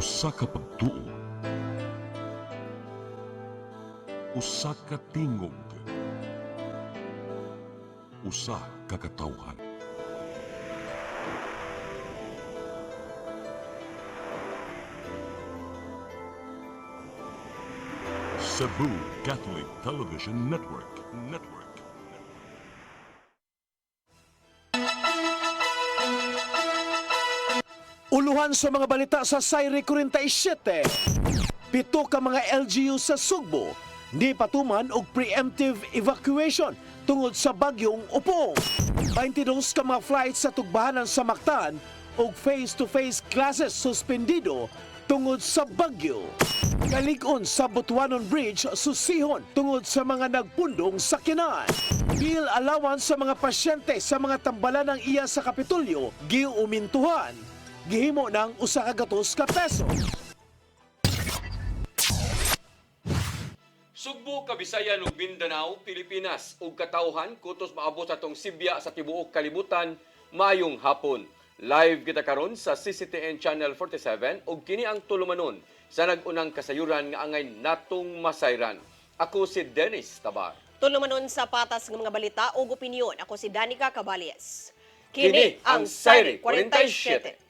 Usa ka pagtuo, usa ka tingog, usa ka katawhan. Cebu Catholic Television Network. Uluhan sa mga balita sa Sayre 47. Pito ka mga LGU sa Sugbo ni patuman og preemptive evacuation tungod sa bagyong Upong. 22 ka mga flights sa tugbahanan sa Mactan og face-to-face classes suspendido tungod sa bagyo. Kalig-on sa Butuanon Bridge susihon tungod sa mga nagpundong sakyanan. Bill allowance sa mga pasyente sa mga tambalan ng iya sa Kapitolyo giumintuhan. Gihimo ng usa ka gatos ka peso. Sugbo, Kabisayan ug Mindanao, Pilipinas ug katawhan kutos maabot sa tong Sibya sa tibuok kalibutan maayong hapon. Live kita karon sa CCTN Channel 47 ug kini ang tulumanon sa nag-unang kasayuran nga angay natong masayran. Ako si Dennis Tabar. Tulumanon sa patas ng mga balita ug opinyon. Ako si Danica Caballes. Kini ang Sayre 47.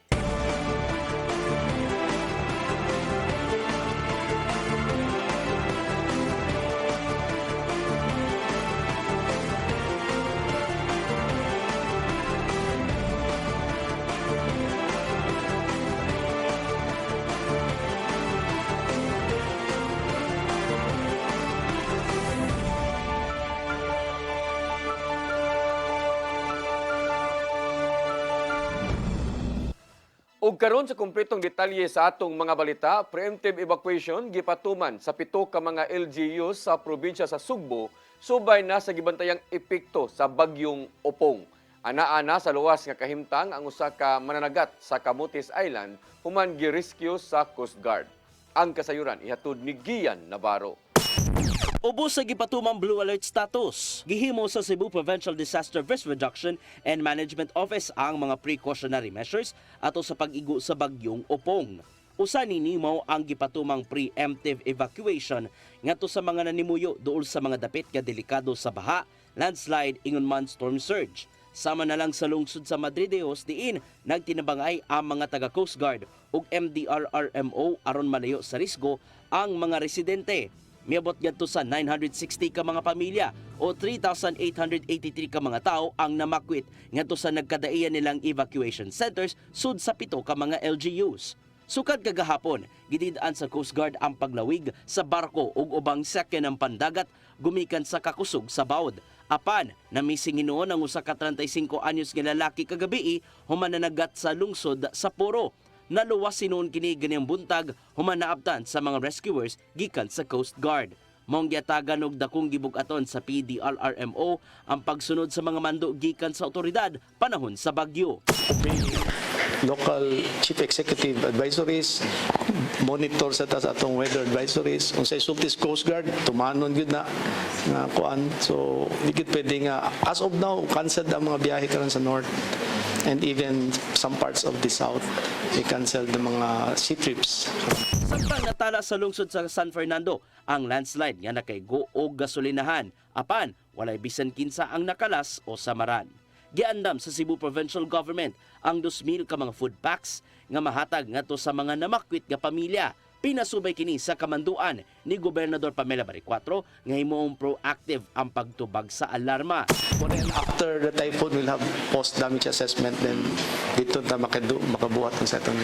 Ug karon sa kumpletong detalye sa atong mga balita, preemptive evacuation gipatuman sa pito ka mga LGU sa probinsya sa Sugbo subay na sa gibantayang epekto sa bagyong Opong. Ana-ana sa luwas nga kahimtang ang usa ka mananagat sa Camotes Island human gi-rescue sa Coast Guard. Ang kasayuran ihatod ni Gian Navarro. Ubos sa gipatumang Blue Alert status. Gihimo sa Cebu Provincial Disaster Risk Reduction and Management Office ang mga precautionary measures ato sa pag-igo sa bagyong Opong. Usa ni nimo ang gipatumang preemptive evacuation ngadto sa mga nanimuyo duol sa mga dapit nga delikado sa baha, landslide ingon man storm surge. Sama na lang sa lungsod sa Madrideos diin nagtinabangay ang mga taga Coast Guard ug MDRRMO aron malayo sa risgo ang mga residente. Miabot ngadto sa 960 ka mga pamilya o 3,883 ka mga tao ang namakwit ngadto sa nagkadaian nilang evacuation centers sud sa pito ka mga LGUs. Sukad kagahapon, gidid-an sa Coast Guard ang paglawig sa barko ug ubang sakyan ng pandagat gumikan sa kakusog sa bawd. Apan, namising hinuon ang usa ka 35 anyos nga lalaki kagabi human nanagat sa lungsod sa Poro. Naluwas sinuon kini ganiyang buntag human naabtan sa mga rescuers gikan sa Coast Guard. Mong giatagan og dakong gibug-aton sa PDRRMO ang pagsunod sa mga mando gikan sa otoridad panahon sa bagyo. Local chief executive advisories, monitor sa tas atong weather advisories. Kung sa isultis Coast Guard, tumanon yun na kuan. So, di gid pwede nga, as of now, canceled ang mga biyahe karon sa north and even some parts of the south. They canceled the mga sea trips. Samtang natala sa lungsod sa San Fernando ang landslide nga nakaigo og gasolinahan. Apan, walay bisan kinsa ang nakalas o samaran. Giandam sa Cebu Provincial Government ang 2,000 ka mga food packs nga mahatag ngadto sa mga namakwit nga pamilya. Pinasubay kini sa kamanduan ni Gobernador Pamela Baricuatro nga himuong proactive ang pagtubag sa alarma. And after the typhoon, we'll have post-damage assessment. Then dito na makabuhat ng setong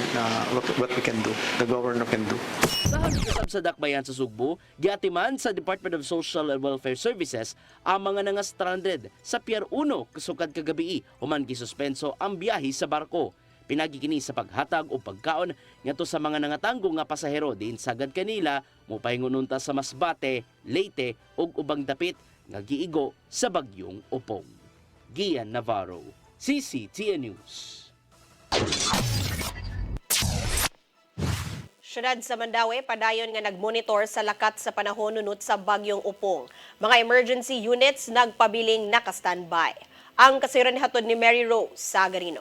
what we can do, the governor can do. Sa hagikasab sa dakbayan sa Sugbo, giatiman sa Department of Social and Welfare Services ang mga nga stranded sa Pier 1 kasukad kagabi human gisuspenso ang biyahe sa barko. Pinagikini sa paghatag o pagkaon ngadto sa mga nangatanggo nga pasahero diin sagad kanila mopahingununta sa Masbate, Leyte ug ubang dapit nga giigo sa bagyong Opong. Gian Navarro, CCTN News. Syudad sa Mandaue, padayon nga nagmonitor sa lakat sa panahon nunot sa bagyong Upong. Mga emergency units nagpabiling naka-standby. Ang kasayuran hatod ni Mary Rose Sagarino.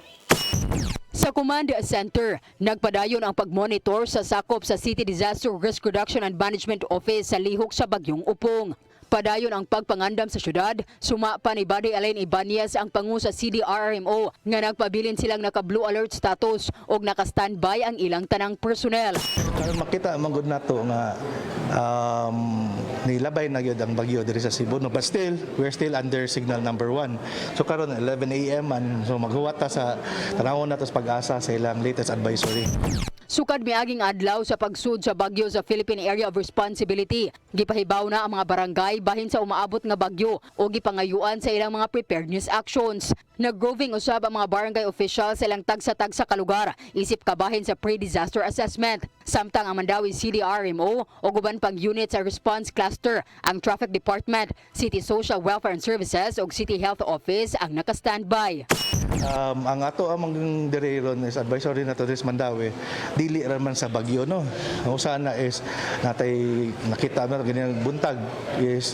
Sa Sa Command Center, nagpadayon ang pagmonitor sa sakop sa City Disaster Risk Reduction and Management Office sa lihok sa bagyong Upong. Padayon ang pagpangandam sa syudad, suma pa ni Buddy Alain Ibanez ang pangu sa CDRRMO nga nagpabilin silang naka-blue alert status o naka-standby ang ilang tanang personnel. Karon makita mangod nato nga nilabay na gyud ang bagyo diri sa Cebu, no? But still we're still under signal number 1. So karon 11 AM so maghuwata sa tanawon nato sa pag-asa sa ilang latest advisory. Sukad miaging adlaw sa pagsud sa bagyo sa Philippine Area of Responsibility. Gipahibaw na ang mga barangay bahin sa umaabot nga bagyo o gipangayuan sa ilang mga preparedness actions. Nag-roving usab ang mga barangay officials sa ilang tagsa-tagsa ka lugar isip kabahin sa pre-disaster assessment. Samtang ang Mandawi CDRMO o guban pang unit sa response cluster, ang Traffic Department, City Social Welfare and Services o City Health Office ang naka-standby. Ang ato amang direron is advisory na to this Mandawi dili raman sa bagyo, no. Ang sana is natay nakita na ganyan buntag is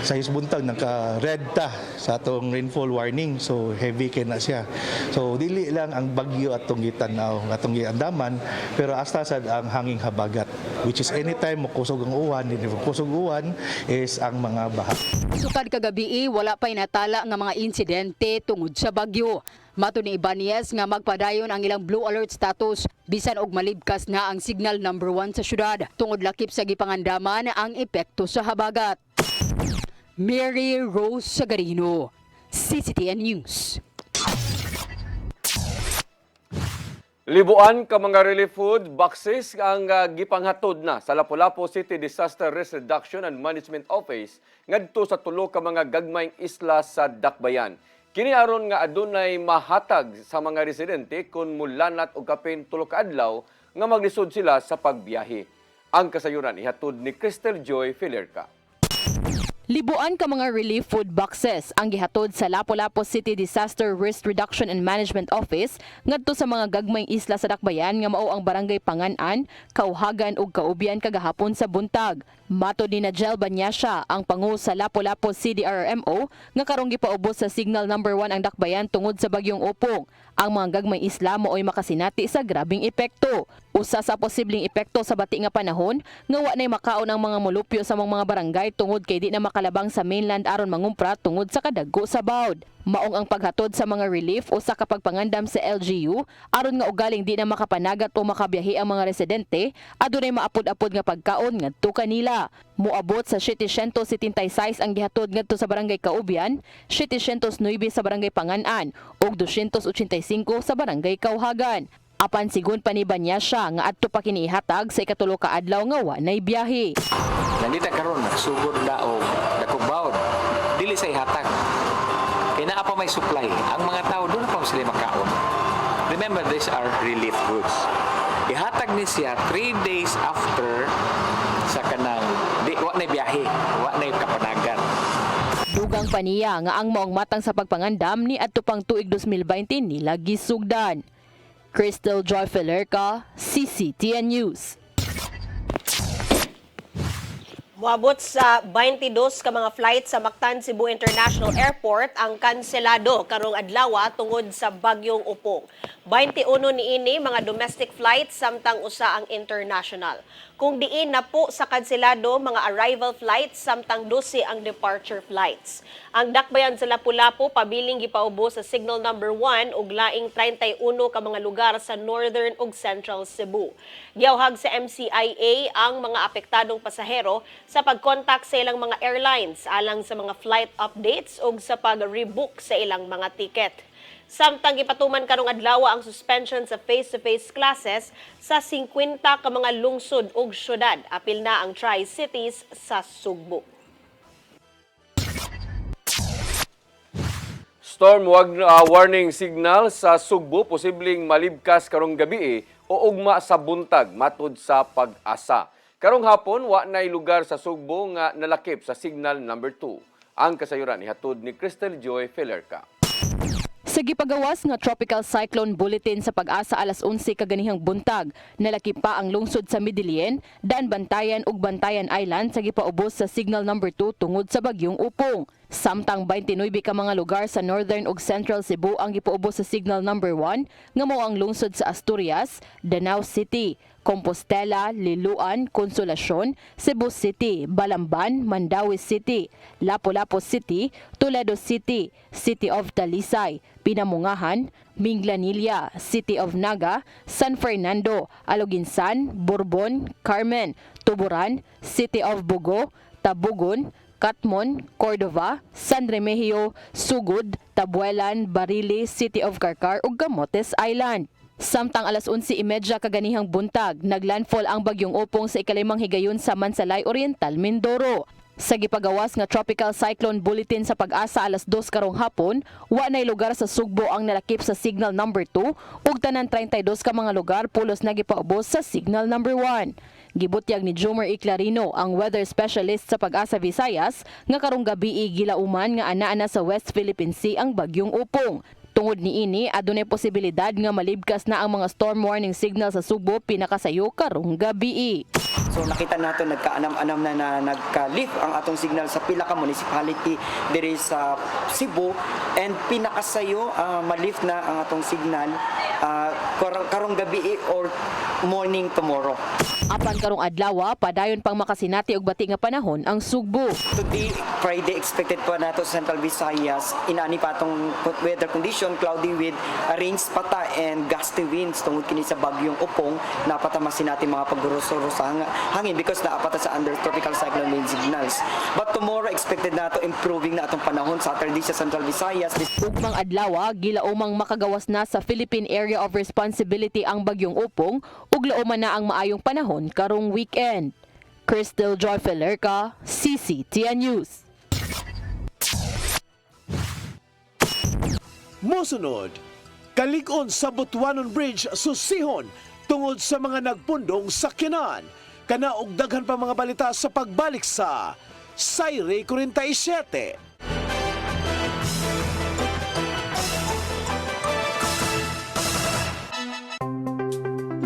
sa buntag naka-red ta sa atong rainfall warning, so heavy kay na siya. So dili lang ang bagyo atong gitanaw atong giandaman, pero hasta sad ang hanging habagat, which is anytime mokusog ang uwan, hindi mokusog uwan is ang mga baha. Sukad kagabi wala pa'y natala nga mga insidente tungod sa bagyo. Mato ni Ibanez nga magpadayon ang ilang blue alert status bisan og malibkas na ang signal number 1 sa syudad tungod lakip sa gipangandaman ang epekto sa habagat. Mary Rose Sagarino, CCTN News. Libuan ka mga relief food boxes ang gipanghatod na sa Lapu-Lapu City Disaster Risk Reduction and Management Office ngadto sa tulo ka mga gagmayng isla sa Dakbayan. Kini aron nga adunay mahatag sa mga residente kung mulanat og kapin tulo ka adlaw nga maglisod sila sa pagbiyahe. Ang kasayuran ihatod ni Crystal Joy Filerca. Libuan ka mga relief food boxes ang gihatod sa Lapu-Lapu City Disaster Risk Reduction and Management Office ngadto sa mga gagmayng isla sa Dakbayan nga mao ang Barangay Pangan-an, Kauhagan ug Kaubian kagahapon sa buntag. Mato ni Najel Banyasya, ang pangu sa Lapu-Lapu CDRMO, nga karong gipaubos sa signal number 1 ang Dakbayan tungod sa bagyong Upong. Ang mga gagmayng isla mao'y makasinati sa grabing epekto. Usa sa posibleng epekto sa bati nga panahon nga wa nay makaon ang mga molupyo sa mga barangay tungod kay di na makalabang sa mainland aron mangumpra tungod sa kadagko sa bawd. Maong ang paghatod sa mga relief o sa kapagpangandam sa LGU aron nga ugaling di na makapanagat o makabiyahe ang mga residente adunay maapod-apod nga pagkaon ngadto kanila. Moabot sa 776 ang gihatod ngadto sa Barangay Kaubian, 709 sa Barangay Pangan-an ug 285 sa Barangay Kauhagan. Apan sigon pa ni Banyasya nga adto pa kini ihatag sa ikatulo ka adlaw nga wa nay biyahe. Nandita karon nagsugod daog dakong bawd dili sa ihatag. Kaya naa pa may supply. Ang mga tao doon pa sila makaon. Remember, these are relief goods. Ihatag ni siya 3 days after sa kanang wa na biyahe, wa na kapanagan. Dugang pa niya nga ang maong matang sa pagpangandam ni adto pang tuig 2020 nila gisugdan. Crystal Joy Filerca, CCTN News. Moabot sa 22 ka mga flight sa Mactan Cebu International Airport ang kanselado karong adlaw tungod sa bagyong Upong. 21 niini mga domestic flights samtang usa ang international. Kung diin na po sa kanselado mga arrival flights samtang 12 ang departure flights. Ang Dakbayan sa Lapu-Lapu pabiling gipaubo sa signal number 1 ug laing 31 ka mga lugar sa Northern ug Central Cebu. Giyawhag sa MCIA ang mga apektadong pasahero sa pag-contact sa ilang mga airlines alang sa mga flight updates ug sa pag-rebook sa ilang mga ticket. Samtang gipatuman karong adlaw ang suspension sa face-to-face classes sa 50 ka mga lungsod ug syudad. Apil na ang Tri-Cities sa Sugbo. Storm warning signal sa Sugbo posibleng malibkas karong gabi o ugma sa buntag matud sa pag-asa. Karong hapon wa nay lugar sa Sugbo nga nalakip sa signal number 2. Ang kasayuran ihatod ni Crystal Joy Filerca. Sa gipagawas nga tropical cyclone bulletin sa pag-asa alas 11 kaganihang buntag, nalakip pa ang lungsod sa Midilien, Daan Bantayan ug Bantayan Island sa gipaubos sa signal number 2 tungod sa bagyong Upong. Samtang 29 ka mga lugar sa Northern ug Central Cebu ang gipuubos sa Signal Number 1 nga mao ang lungsod sa Asturias, Danao City, Compostela, Liloan, Consolacion, Cebu City, Balamban, Mandawi City, Lapu-Lapu City, Toledo City, City of Talisay, Pinamungahan, Minglanilla, City of Naga, San Fernando, Aloginsan, Bourbon, Carmen, Tuburan, City of Bugo, Tabugon, Catmon, Cordova, San Remigio, Sugod, Tabuelan, Barili, City of Carcar ug Camotes Island. Samtang alas 11:30 kaganihang buntag, naglandfall ang bagyong Opong sa ikalimang higayon sa Mansalay Oriental, Mindoro. Sa gipagawas nga Tropical Cyclone Bulletin sa Pag-asa alas 2 karong hapon, wa nay lugar sa Sugbo ang nalakip sa Signal Number 2 ug tanan 32 ka mga lugar pulos na gipaubos sa Signal Number 1. Gibutyag ni Jomer E. Clarino, ang weather specialist sa Pag-asa Visayas, nga karong gabi gilauman nga anaa na sa West Philippine Sea ang bagyong Upong. Tungod niini, adunay posibilidad nga malibkas na ang mga storm warning signal sa Subo pinakasayo karong gabi. So nakita nato nagkaanam-anam na nagka-lift ang atong signal sa pila ka municipality diri sa Cebu, and pinakasayo ma-lift na ang atong signal karong gabi or morning tomorrow. Apan karong adlaw, padayon pang makasinati og bati nga panahon ang Sugbo. Today, Friday, expected pa nato sa Central Visayas. Inaani pa atong weather condition, cloudy with rains pata and gusty winds tungod kini sa bagyong Upong. Napata masinati mga pagduruso-ruso sa hangin because naapata sa under tropical cyclone wind signals. But tomorrow, expected nato improving na atong panahon Saturday sa Central Visayas. Ugmang adlaw, gilaumang makagawas na sa Philippine Area of Responsibility ang bagyong Upong ug lauman na ang maayong panahon karong weekend. Crystal Joy Felerca, CCTN News. Mosunod, kalig-on sa Butuanon Bridge susihon tungod sa mga nagpundong sakyanan. Kana og daghan pa mga balita sa pagbalik sa Sayre 47.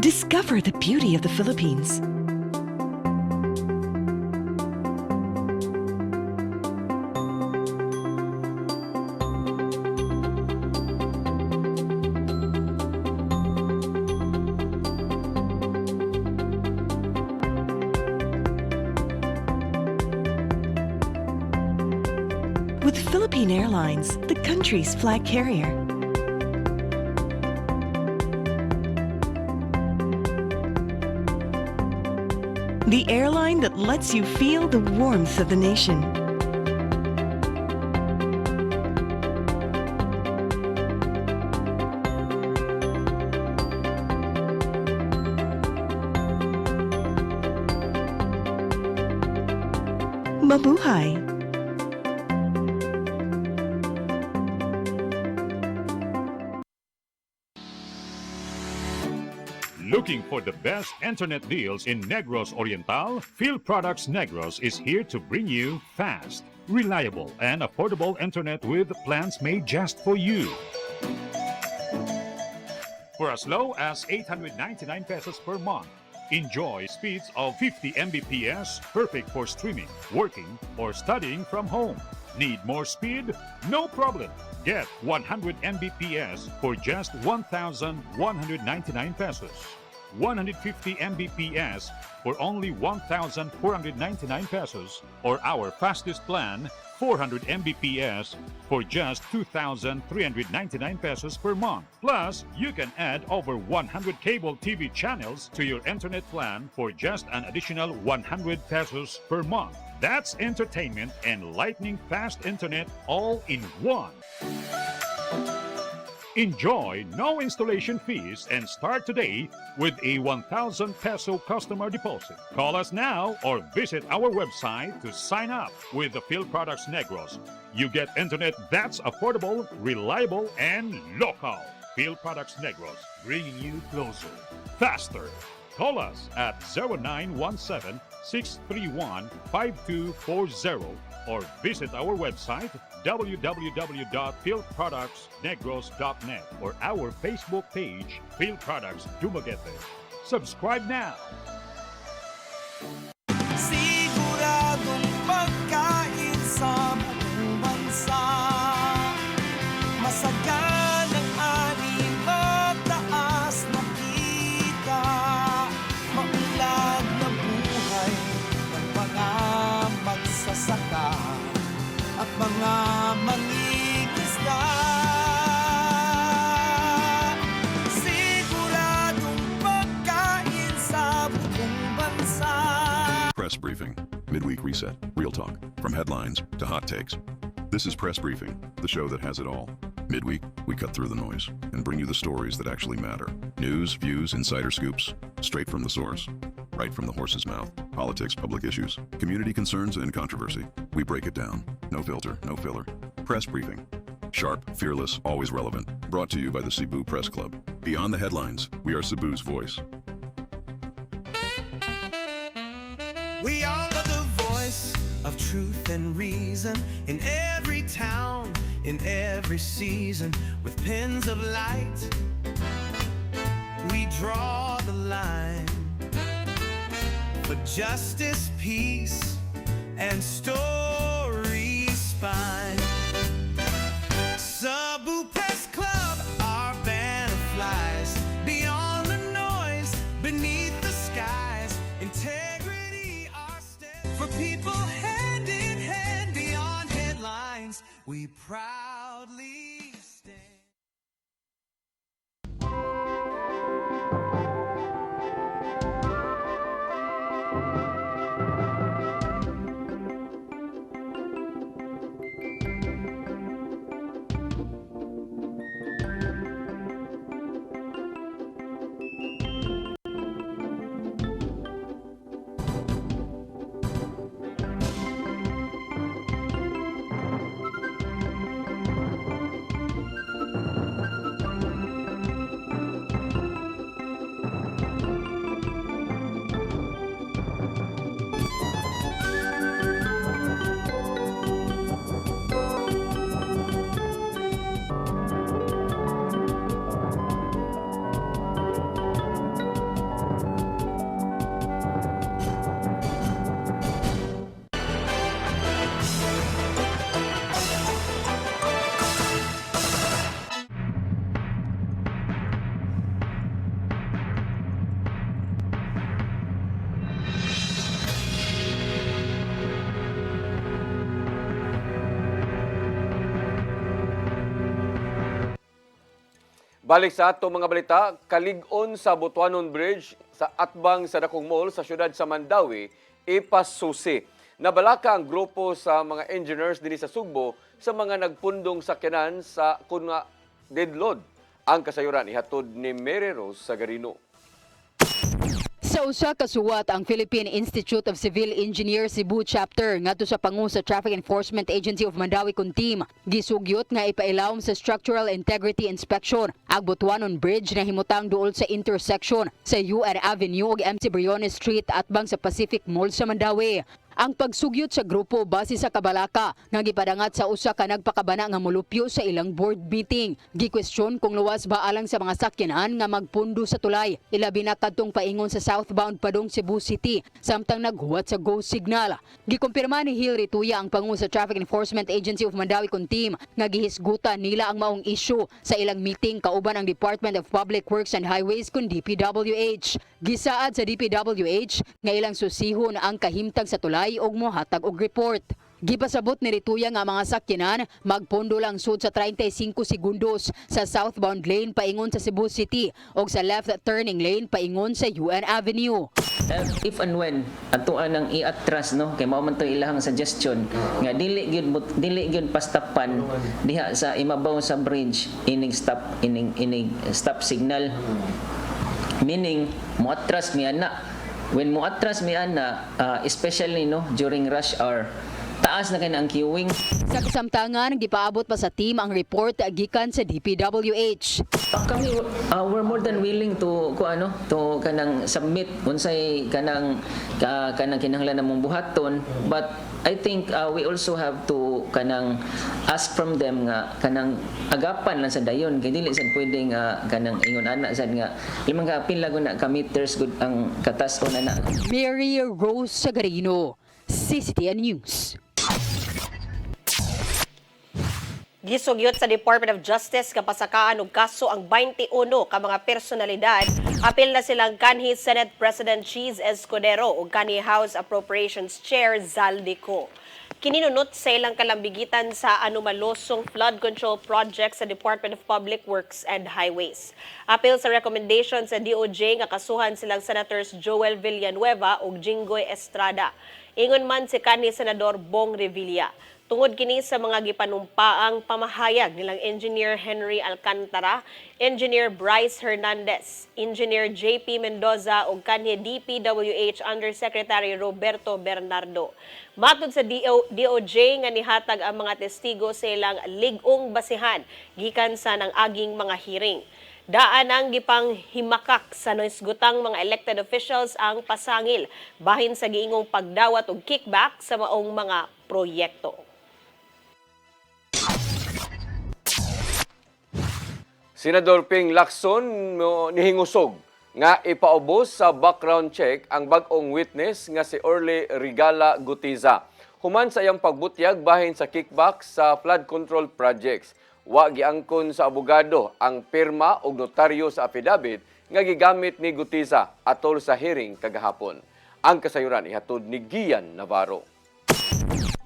Discover the beauty of the Philippines. With Philippine Airlines, the country's flag carrier. The airline that lets you feel the warmth of the nation. Mabuhay! Looking for the best internet deals in Negros Oriental? Phil Products Negros is here to bring you fast, reliable, and affordable internet with plans made just for you. For as low as 899 pesos per month, enjoy speeds of 50 Mbps, perfect for streaming, working, or studying from home. Need more speed? No problem. Get 100 Mbps for just 1,199 pesos. 150 Mbps for only 1,499 pesos, or our fastest plan, 400 Mbps for just 2,399 pesos per month. Plus, you can add over 100 cable TV channels to your internet plan for just an additional 100 pesos per month. That's entertainment and lightning fast internet all in one. Enjoy no installation fees and start today with a 1,000 peso customer deposit. Call us now or visit our website to sign up with the Phil Products Negros. You get internet that's affordable, reliable, and local. Phil Products Negros, bringing you closer, faster. Call us at 0917-631-5240 or visit our website www.philproductsnegros.net or our Facebook page, Phil Products Dumaguete. Subscribe now. Siguradong pagkain sa buong magsasaka at mga mangingisda. Siguradong pagkain sa buong bansa. Press Briefing, Midweek Reset, Real Talk, from headlines to hot takes. This is Press Briefing, the show that has it all. Midweek, we cut through the noise and bring you the stories that actually matter. News, views, insider scoops, straight from the source. Right from the horse's mouth. Politics, public issues, community concerns, and controversy. We break it down. No filter, no filler. Press Briefing. Sharp, fearless, always relevant. Brought to you by the Cebu Press Club. Beyond the headlines, we are Cebu's voice. We are the voice of truth and reason in every town, in every season, with pens of light. We draw the line for justice, peace, and story spine. Cebu Press Club, our banner flies beyond the noise, beneath the skies. Integrity, our step for people hand in hand beyond headlines. We proudly stand. Balik sa ato mga balita, kalig-on sa Butuanon Bridge sa atbang sa Dakong Mall sa siyudad sa Mandawi, ipasusi. Nabalaka ang grupo sa mga engineers dinhi sa Sugbo sa mga nagpundong sakyanan sa kun nga deadload. Ang kasayuran ihatod ni Mary Rose Sagarino. Sa usa ka suwat ang Philippine Institute of Civil Engineers Cebu Chapter ngadto sa pangu sa Traffic Enforcement Agency of Mandawi Kuntim gisugyot nga ipailawom sa Structural Integrity Inspection ang Butuanon Bridge na himutang duol sa intersection sa UN Avenue ug MC Briones Street atbang sa Pacific Mall sa Mandawi. Ang pagsugyot sa grupo base sa kabalaka nga gipadangat sa usa ka nagpakabana nga molupyo sa ilang board meeting. Gikwestiyon kung luwas ba alang sa mga sakyanan nga magpundo sa tulay. Ilabi na kadtong paingon sa southbound padong Cebu City samtang naghuwat sa go signal. Gikumpirma ni Hil Rituya ang pangu sa Traffic Enforcement Agency of Mandawi Kuntim nga gihisgutan nila ang maong issue sa ilang meeting kauban ang Department of Public Works and Highways kun DPWH. Gisaad sa DPWH nga ilang susihon ang kahimtang sa tulay og mohatag og report. Gipasabot ni Rituya nga mga sakyanan magpondo lang sud sa 35 segundos sa southbound lane paingon sa Cebu City og sa left turning lane paingon sa UN Avenue. If and when atuan ang iatras no kay mao man to ilahang suggestion nga dili gyud pastapan diha sa imabaw sa bridge ining stop signal, meaning moatras mi ana. When moatras mi ana, especially no during rush hour, taas na kay ang queuing. Sa kasamtangan, gipaabot pa sa team ang report gikan sa DPWH. Kami we're more than willing to kanang submit unsay kanang kinahanglan namong buhaton, but I think we also have to kanang ask from them nga kanang agapan lang sa dayon kay dili sad pwede nga kanang ingon ana sad nga limang ka pila na ka meters good ang katas-on ana. Mary Rose Sagarino, CCTN News. Gisugyot sa Department of Justice kapasakaan og kaso ang 21 ka mga personalidad. Apil na silang kanhi Senate President Cheese Escudero ug kanhi House Appropriations Chair Zaldico. kininunot sa ilang kalambigitan sa anomalosong flood control project sa Department of Public Works and Highways. Apil sa recommendation sa DOJ nga kasuhan silang Senators Joel Villanueva ug Jinggoy Estrada. Ingon man si kanhi Senador Bong Revilla. Tungod kini sa mga gipanumpaang pamahayag nilang Engineer Henry Alcantara, Engineer Bryce Hernandez, Engineer JP Mendoza ug kanhi DPWH Undersecretary Roberto Bernardo. Matod sa DOJ nga nihatag ang mga testigo sa ilang ligong basihan gikan sa nang aging mga hearing. Daan ang gipang himakak sa naisgutang mga elected officials ang pasangil bahin sa giingong pagdawat og kickback sa maong mga proyekto. Senador Ping Lacson nihingusog nga ipaubos sa background check ang bag-ong witness nga si Orly Rigala Gutiza. Human sa iyang pagbutyag bahin sa kickback sa flood control projects. Wa giangkon sa abogado ang pirma og notaryo sa affidavit nga gigamit ni Gutiza atol sa hearing kagahapon. Ang kasayuran ihatod ni Gian Navarro.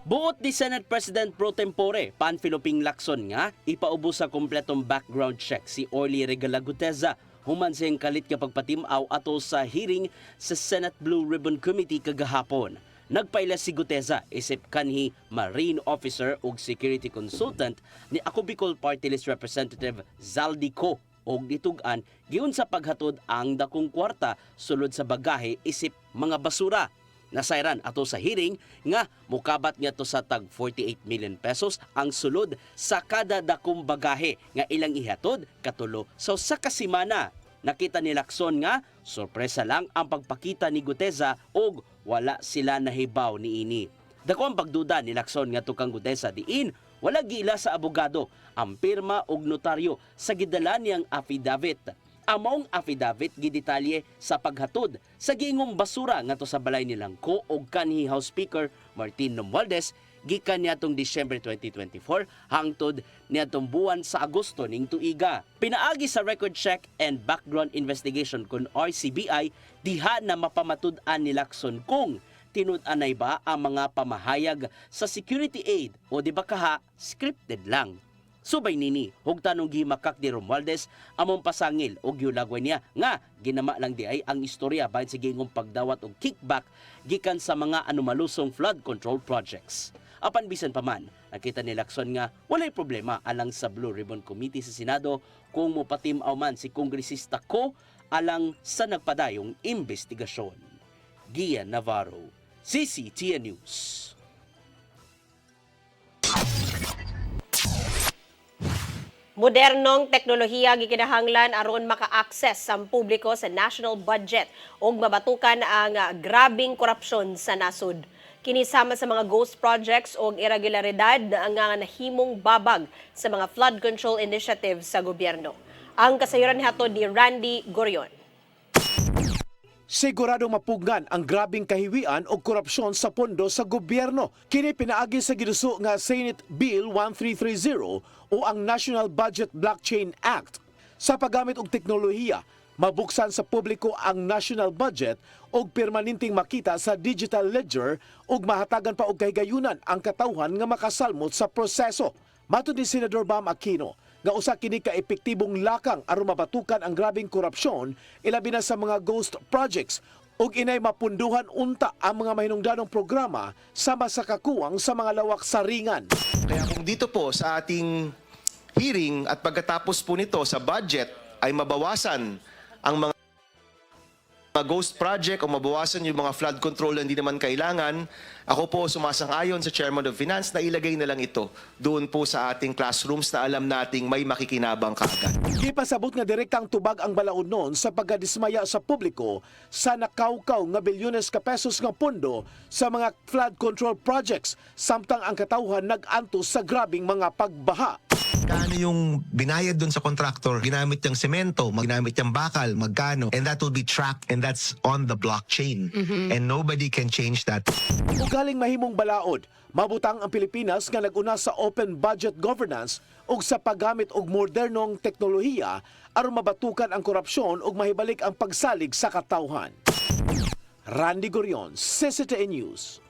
Buot ni Senate President Pro Tempore, Panfilo Ping Lacson nga, ipaubos sa kompletong background check si Orly Rigala Gutiza human sa iyang kalit nga pagpatimaw ato sa hearing sa Senate Blue Ribbon Committee kagahapon. Nagpaila si Gutiza isip kanhi Marine Officer ug Security Consultant ni Ako Bicol Party List Representative Zaldi Co og ditugan giun sa paghatod ang dakong kwarta sulod sa bagahe isip mga basura. Nasayran ato sa hearing nga mukabat nga to sa tag 48 million pesos ang sulod sa kada dakong bagahe nga ilang ihatod katulo sa usa ka semana. Nakita ni Lacson nga sorpresa lang ang pagpakita ni Gutiza og wala sila nahibaw niini. Dako ang pagduda ni Lacson nga tukang Gutiza diin wala gila sa abogado ang pirma og notaryo sa gidala niyang affidavit. Among affidavit gidetalye sa paghatod sa giingong basura ngadto sa balay nilang ko og kanhi House Speaker Martin Romualdez gikan niadtong Disyembre 2024 hangtod niadtong buwan sa Agosto ning tuiga. Pinaagi sa record check and background investigation kun RCBI diha na mapamatud-an ni Lacson kung tinud-anay ba ang mga pamahayag sa security aid o di ba kaha scripted lang. Subay nini, hugtanong gimakak ni Romualdez among pasangil o giulagway niya nga ginama lang di ay ang istorya bahin sa gingong pagdawat og kickback gikan sa mga anomalusong flood control projects. Apan bisan pa man, nakita ni Lacson nga walay problema alang sa Blue Ribbon Committee sa Senado kung mopatimaw man si Kongresista Ko alang sa nagpadayong investigasyon. Gian Navarro, CCTN News. Modernong teknolohiya gikinahanglan aron maka-access sa publiko sa national budget ug mabatukan ang grabing korupsyon sa nasod. Kini sama sa mga ghost projects o irregularidad nga nahimong babag sa mga flood control initiatives sa gobyerno. Ang kasayuran hatod ni Randy Gorion. Siguradong mapugnan ang grabing kahiwian o korupsyon sa pondo sa gobyerno. Kini pinaagi sa giduso nga Senate Bill 1330 o ang National Budget Blockchain Act. Sa paggamit og teknolohiya, mabuksan sa publiko ang national budget og permanenteng makita sa digital ledger ug mahatagan pa og kahigayunan ang katawhan nga makasalmot sa proseso. Matud ni Senador Bam Aquino, nga usa kini ka epektibong lakang aron mabatukan ang grabing korupsyon ilabi na sa mga ghost projects ug inay mapunduhan unta ang mga mahinungdanong programa sama sa kakuwang sa mga lawak saringan. Kaya kung dito po sa ating hearing at pagkatapos po nito sa budget ay mabawasan ang mga ghost project o mabawasan yung mga flood control na hindi naman kailangan, ako po sumasang-ayon sa Chairman of Finance na ilagay na lang ito doon po sa ating classrooms na alam nating may makikinabang kaagad. Di pasabot nga direktang tubag ang balaod noon sa pagkadismaya sa publiko sa nakawkaw nga bilyones ka pesos nga pondo sa mga flood control projects samtang ang katawhan nag-antos sa grabing mga pagbaha. Kano yung binayad dun sa contractor, ginamit yung semento, ginamit yung bakal, magkano, and that will be tracked and that's on the blockchain. And nobody can change that. Ugaling mahimong balaod, mabutang ang Pilipinas nga nag-una sa open budget governance ug sa paggamit og modernong teknolohiya aron mabatukan ang korupsyon ug mahibalik ang pagsalig sa katawhan. Randy Gorion, CCTN News.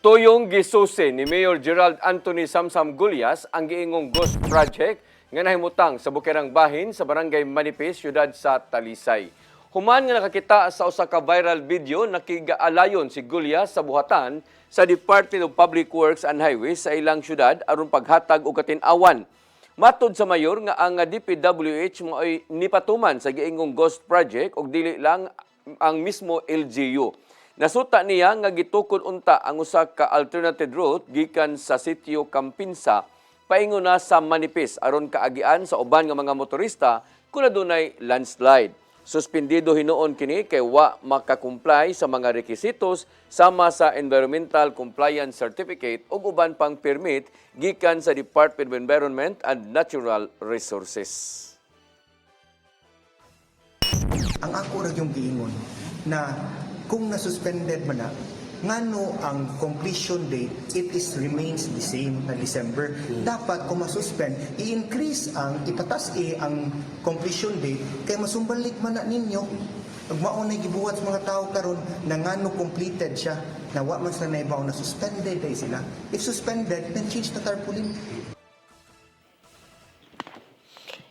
Tuyong gisusi ni Mayor Gerald Anthony Samsam Gulyas ang giingong Ghost Project nga nahimutang sa Bukirang Bahin sa Barangay Manipis, syudad sa Talisay. Human nga nakakita sa usa ka viral video, nakigaalayon si Gulyas sa buhatan sa Department of Public Works and Highways sa ilang syudad aron paghatag og katin-awan. Matod sa mayor nga ang DPWH mo ay nipatuman sa giingong Ghost Project ug dili lang ang mismo LGU. Nasuta niya nga gitukod unta ang usa ka alternative route gikan sa sitio Campinsa paingon na sa Manipis aron kaagian sa uban nga mga motorista kung adunay landslide. Suspendido hinuon kini kay wa makakumply sa mga rekisitos sama sa Environmental Compliance Certificate ug uban pang permit gikan sa Department of Environment and Natural Resources. Ang ako ra yung giingon na kung nasuspended man na, ngano ang completion date, it is remains the same na December. Dapat kung masuspend, i-increase ang, ang completion date, kaya masumbalik man na ninyo. Pag maunay gibuhat sa mga tao karon na ngano completed siya, na wa man sila naibaw na suspended ay sila. If suspended, then change the tarpaulin.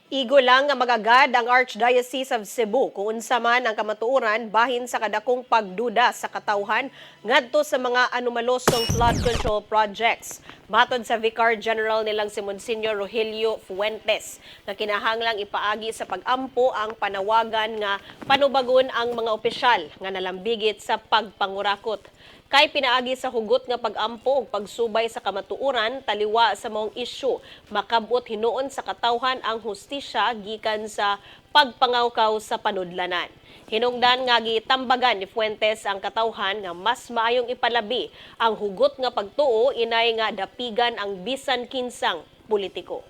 Igo lang nga magagad ang Archdiocese of Cebu kung unsa man ang kamatuoran bahin sa kadakong pagduda sa katawhan ngadto sa mga anomalosong flood control projects. Matod sa Vicar General nilang si Monsignor Rogelio Fuentes na kinahanglang ipaagi sa pag-ampo ang panawagan nga panubagon ang mga opisyal nga nalambigit sa pagpangurakot. Kay pinaagi sa hugot nga pag-ampo ug pagsubay sa kamatuoran taliwa sa maong isyu, makabot hinuon sa katawhan ang hustisya gikan sa pagpangawkaw sa panudlanan. Hinungdan nga gitambagan ni Fuentes ang katawhan nga mas maayong ipalabi ang hugot nga pagtuo inay nga dapigan ang bisan kinsang politiko.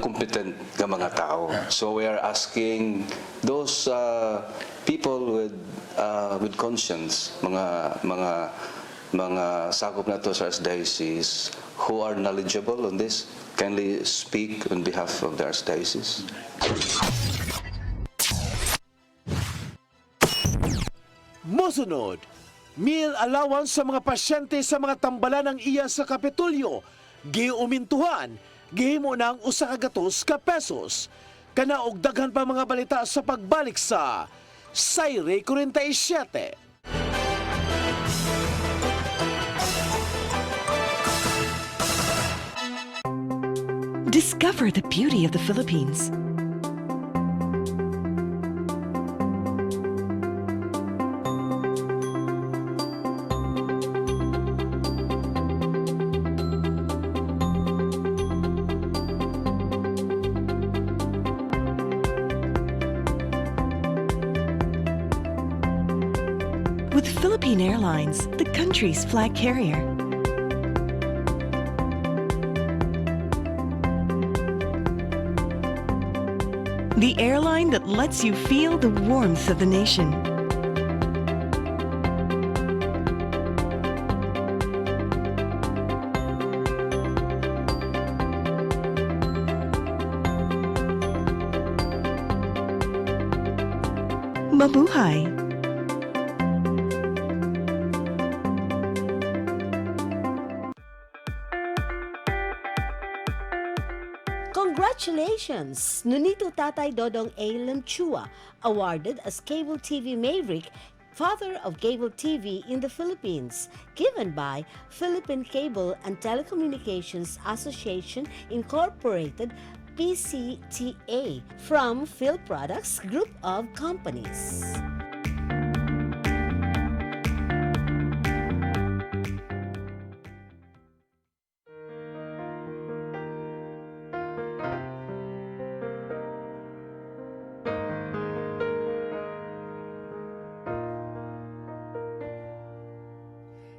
Competent nga mga tao. So we are asking those people with conscience, mga sakop na to sa Archdiocese who are knowledgeable on this, kindly speak on behalf of the Archdiocese. Mosunod, meal allowance sa mga pasyente sa mga tambalan ng iya sa Kapitolyo. Giumintuhan, gihimo ng usa ka gatos ka pesos. Kana og daghan pa mga balita sa pagbalik sa Sayre 47. Discover the beauty of the Philippines. With Philippine Airlines, the country's flag carrier. The airline that lets you feel the warmth of the nation. Mabuhay! Congratulations! Nunito Tatay Dodong A. Lemchua, awarded as Cable TV Maverick, Father of Cable TV in the Philippines, given by Philippine Cable and Telecommunications Association Incorporated, PCTA, from Phil Products Group of Companies.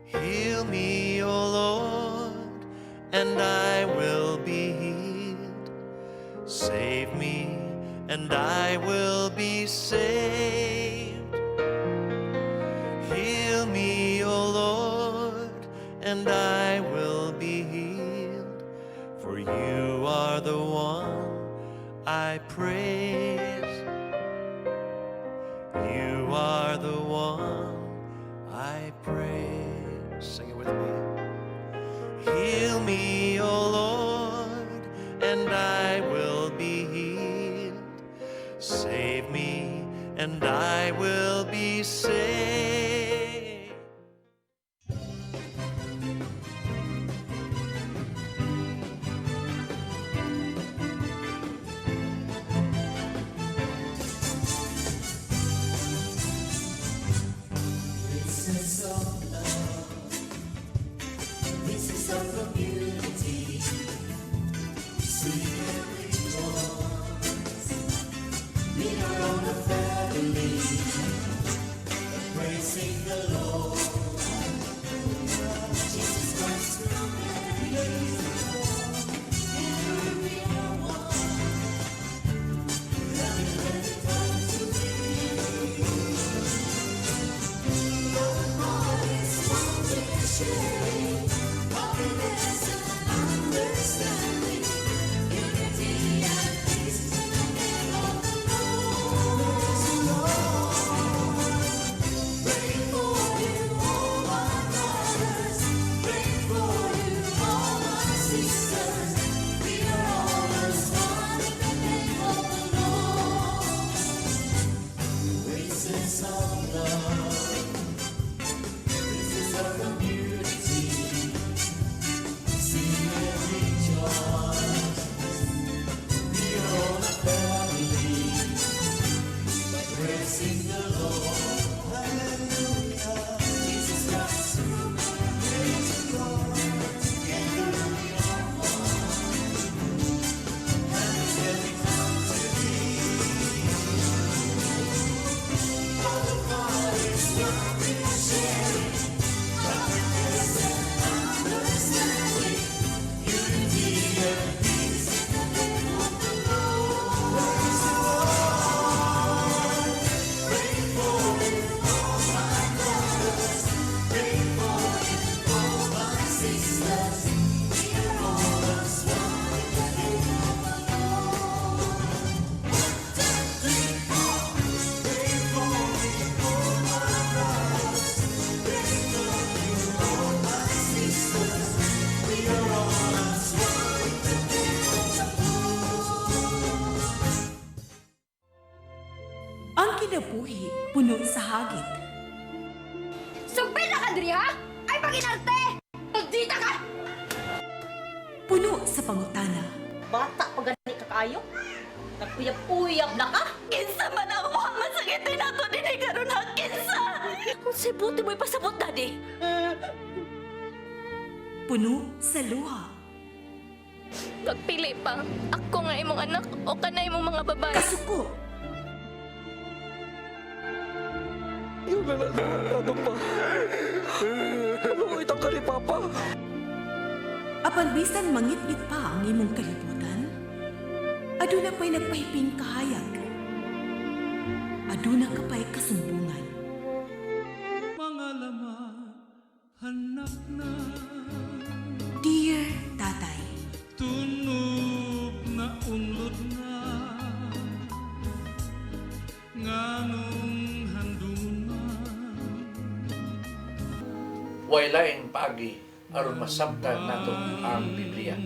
Heal me, O Lord, and I will be healed. Save me, and I will be saved. Heal me, O Lord, and I will be healed. For you are the one I praise. You are the one I praise. pray. Sing it with me. Heal me, O Lord, and I will be healed. Save me, and I will be saved. This is all love. This is our community. Sing and rejoice. We are all a family. Praising the Lord. Jesus Christ from heaven. And we are one. Loving when it comes to thee. Our heart is wanting and sharing. Happiness and understanding. Unity and peace in the name of the Lord. Pray for you, all my brothers. Pray for you, all my sisters. We are all as one in the name of the Lord. This is our love. This is our community. Sing and rejoice. We are all a family. Praising the Lord. Hallelujah. Jesus Christ, praise the Lord. Together we are one. And when we come to thee, our God is loving and sharing. Happiness and understanding. Unity and peace in the name of the Lord. Praise the Lord. Pray for you, all my brothers. Pray for you, all my sisters. We are all as one in the name of the Lord. 1, 2, 3, 4. Pray for me, all my brothers. Pray for you, all my sisters. We are all as one in the name of the Lord. Ang kinabuhi puno sa hagit. Sugpil na ka, Dri, ha? Ay, paginarte! Nagdita ka! Puno sa pangutana. Bata pa gani ka kayo? Nagpuyab-uyab na ka? Kinsa man ang mga masakitin nato din ay karoon ha, kinsa! Kung si buti mo'y pasabot, Daddy. Puno sa luha. Pagpili pa, ako nga imong anak o kanay imong mga babae. Kasuko. Yung ano pa? Ano itang ka ni Papa? Apan bisan mangit-ngit pa ang imong kalibutan, aduna pa'y nagpahiping kahayag. Aduna ka pa'y kasumbungan. Mga laman, hanap na. Dear Tatay, Tunog na unlod na. Nganong handuman. Waylaing paagi aron masabtan nato ang Biblia.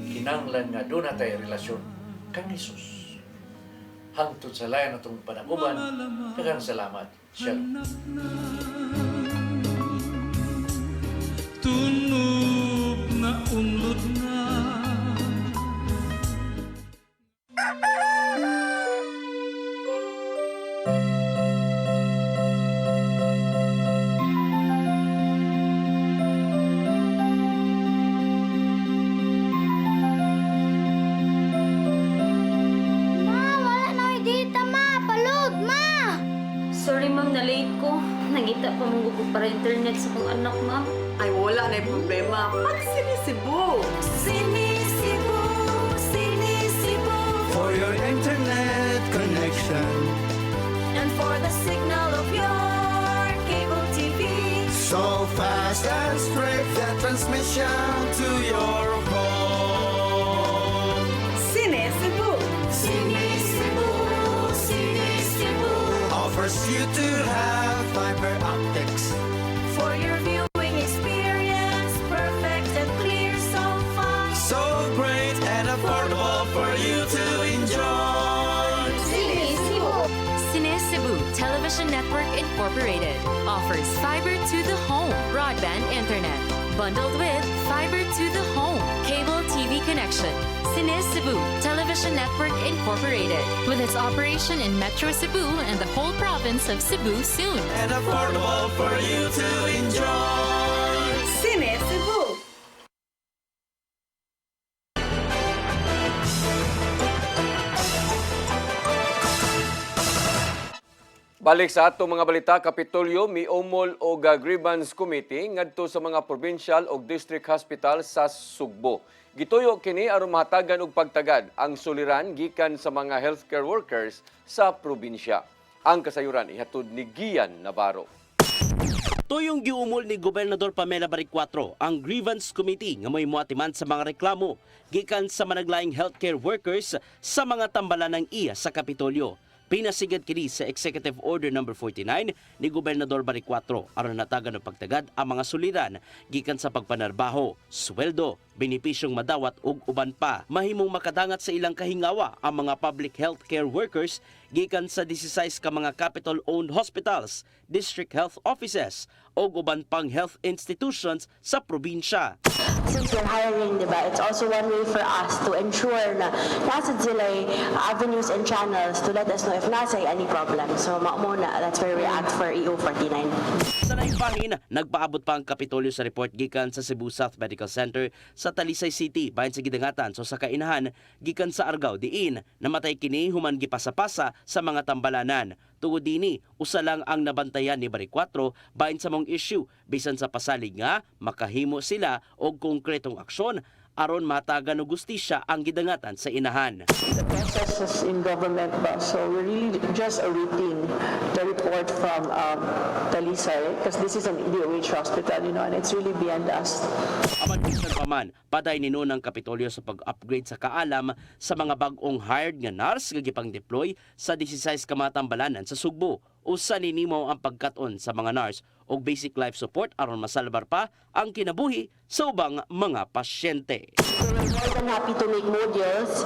Kinahanglan nga doon natay relasyon kang Hesus. Hangtod sa layan natong panaguban, daghang salamat. Shalom. Tunog na unlod na. Nangita pa mong gugod para internet sa kong anak, ma'am. Ay, wala na yung problema. Pag sinisibo. Sinisibo, sinisibo. For your internet connection. And for the signal of your cable TV. So fast and straight that transmission to your home. Sinisibo. Sinisibo, sinisibo. Offers you to have fiber optics Incorporated offers fiber to the home broadband internet bundled with fiber to the home cable TV connection. Cine Cebu Television Network Incorporated with its operation in Metro Cebu and the whole province of Cebu soon. And affordable for you to enjoy. Cine Cebu. Balik sa atong mga balita, Kapitolyo miumol og grievance committee ngadto sa mga provincial o district hospital sa Sugbo. Gituyo kini aron mahatagan og pagtagad ang suliran gikan sa mga healthcare workers sa probinsya. Ang kasayuran ihatod ni Gian Navarro. Tuyong giumol ni Gobernador Pamela Baricuatro ang grievance committee nga may muatiman sa mga reklamo gikan sa managlaing healthcare workers sa mga tambalan ng iya sa Kapitolyo. Pinasigad kini sa Executive Order No. 49 ni Gobernador Baricuatro aron natagan og pagtagad ang mga suliran gikan sa pagpanarbaho, sweldo, benepisyong madawat ug uban pa. Mahimong makadangat sa ilang kahingawa ang mga public healthcare workers gikan sa 16 ka mga capital-owned hospitals, district health offices ug uban pang health institutions sa probinsya. Since we're hiring, diba, it's also one way for us to ensure na nasa sila avenues and channels to let us know if nasa any problem. So, maumuna, that's where we act for EU49. Sa naimbahin, nagpaabot pa ang Kapitolyo sa report gikan sa Cebu South Medical Center sa Talisay City bahin sa gidangatan so sa kainahan gikan sa Argao diin namatay kini human gipasa-pasa sa mga tambalanan. Tungod dini, usa lang ang nabantayan ni Baricuatro bahin sa mong issue bisan sa pasalig nga makahimo sila og konkretong aksyon aron matagan og gustisya ang gidangatan sa inahan. The process is in government ba, so we're really just awaiting the report from Talisay because this is an DOH hospital, and it's really beyond us. Aman bisan pa man, paday ni ng Kapitolyo sa pag-upgrade sa kaalam sa mga bag-ong hired nga nurse nga gipang-deploy sa 16 ka mga tambalanan sa Sugbo. Usa ni nimo ang pagkat-on sa mga nurse og basic life support aron masalbar pa ang kinabuhi sa ubang mga pasyente. We're more than happy to make modules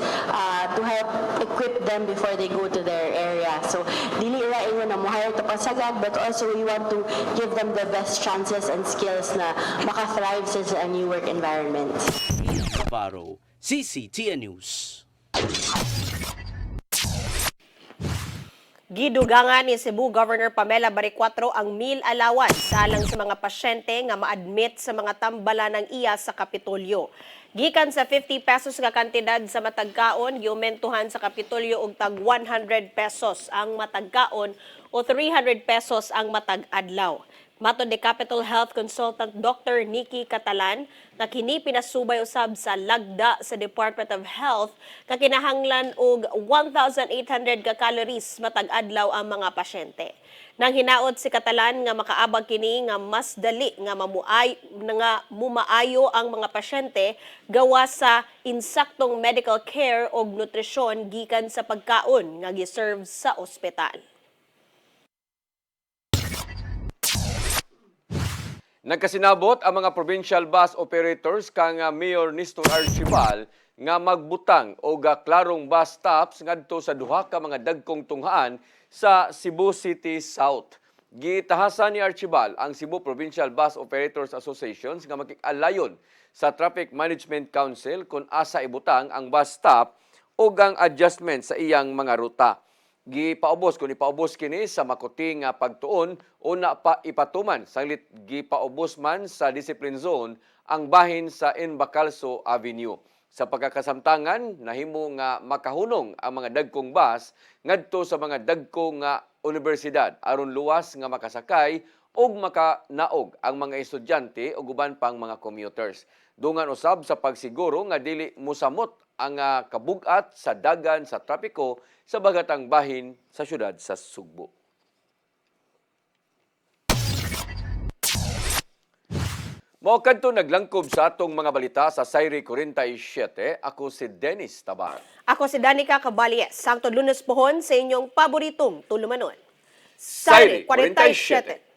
to help equip them before they go to their area. So, dili ra ingon na mo-hire to pasagad, but also we want to give them the best chances and skills na maka-thrive sa new work environment. Navarro, CCTN News. Gidugangan ni Cebu Governor Pamela Baricuatro ang meal allowance alang sa mga pasyente nga ma-admit sa mga tambalan ng iya sa Kapitolyo. Gikan sa 50 pesos nga kantidad sa matagkaon, giumentuhan sa Kapitolyo og tag 100 pesos ang matagkaon o 300 pesos ang matag-adlaw. Matod ni Capital Health Consultant Dr. Nikki Catalan, na kini pinasubay usab sa lagda sa Department of Health nga kinahanglan og 1,800 ka calories matag-adlaw ang mga pasyente. Nang hinaot si Catalan nga makaabag kini nga mas dali nga mumaayo ang mga pasyente gawa sa insaktong medical care og nutrisyon gikan sa pagkaon nga giserve sa ospital. Nagkasinabot ang mga provincial bus operators kang Mayor Nestor Archibal nga magbutang o klarong bus stops ngadto sa duha ka mga dagkong tunghaan sa Cebu City South. Gitahasan ni Archibal ang Cebu Provincial Bus Operators Associations nga makikalayon sa Traffic Management Council kung asa ibutang ang bus stop o ang adjustment sa iyang mga ruta. Gipaubos kini sa makuting nga pagtuon o na pa ipatuman sanglit gipaubos man sa discipline zone ang bahin sa Inbacalso Avenue. Sa pagkakasamtangan, nahimo nga makahunong ang mga dagkong bus ngadto sa mga dagkong nga universidad aron luwas nga makasakay ug makanaog ang mga estudyante ug uban pang mga commuters. Dungan usab sa pagsiguro nga dili mosamot ang kabug-at sa dagan sa trapiko sa bagatang bahin sa syudad sa Sugbo. Mao kadto naglangkob sa atong mga balita sa Sayri 47. Ako si Dennis Tabar. Ako si Danica Caballes. Sangto Lunes pohon sa inyong paboritong tulumanon. Sayri 47.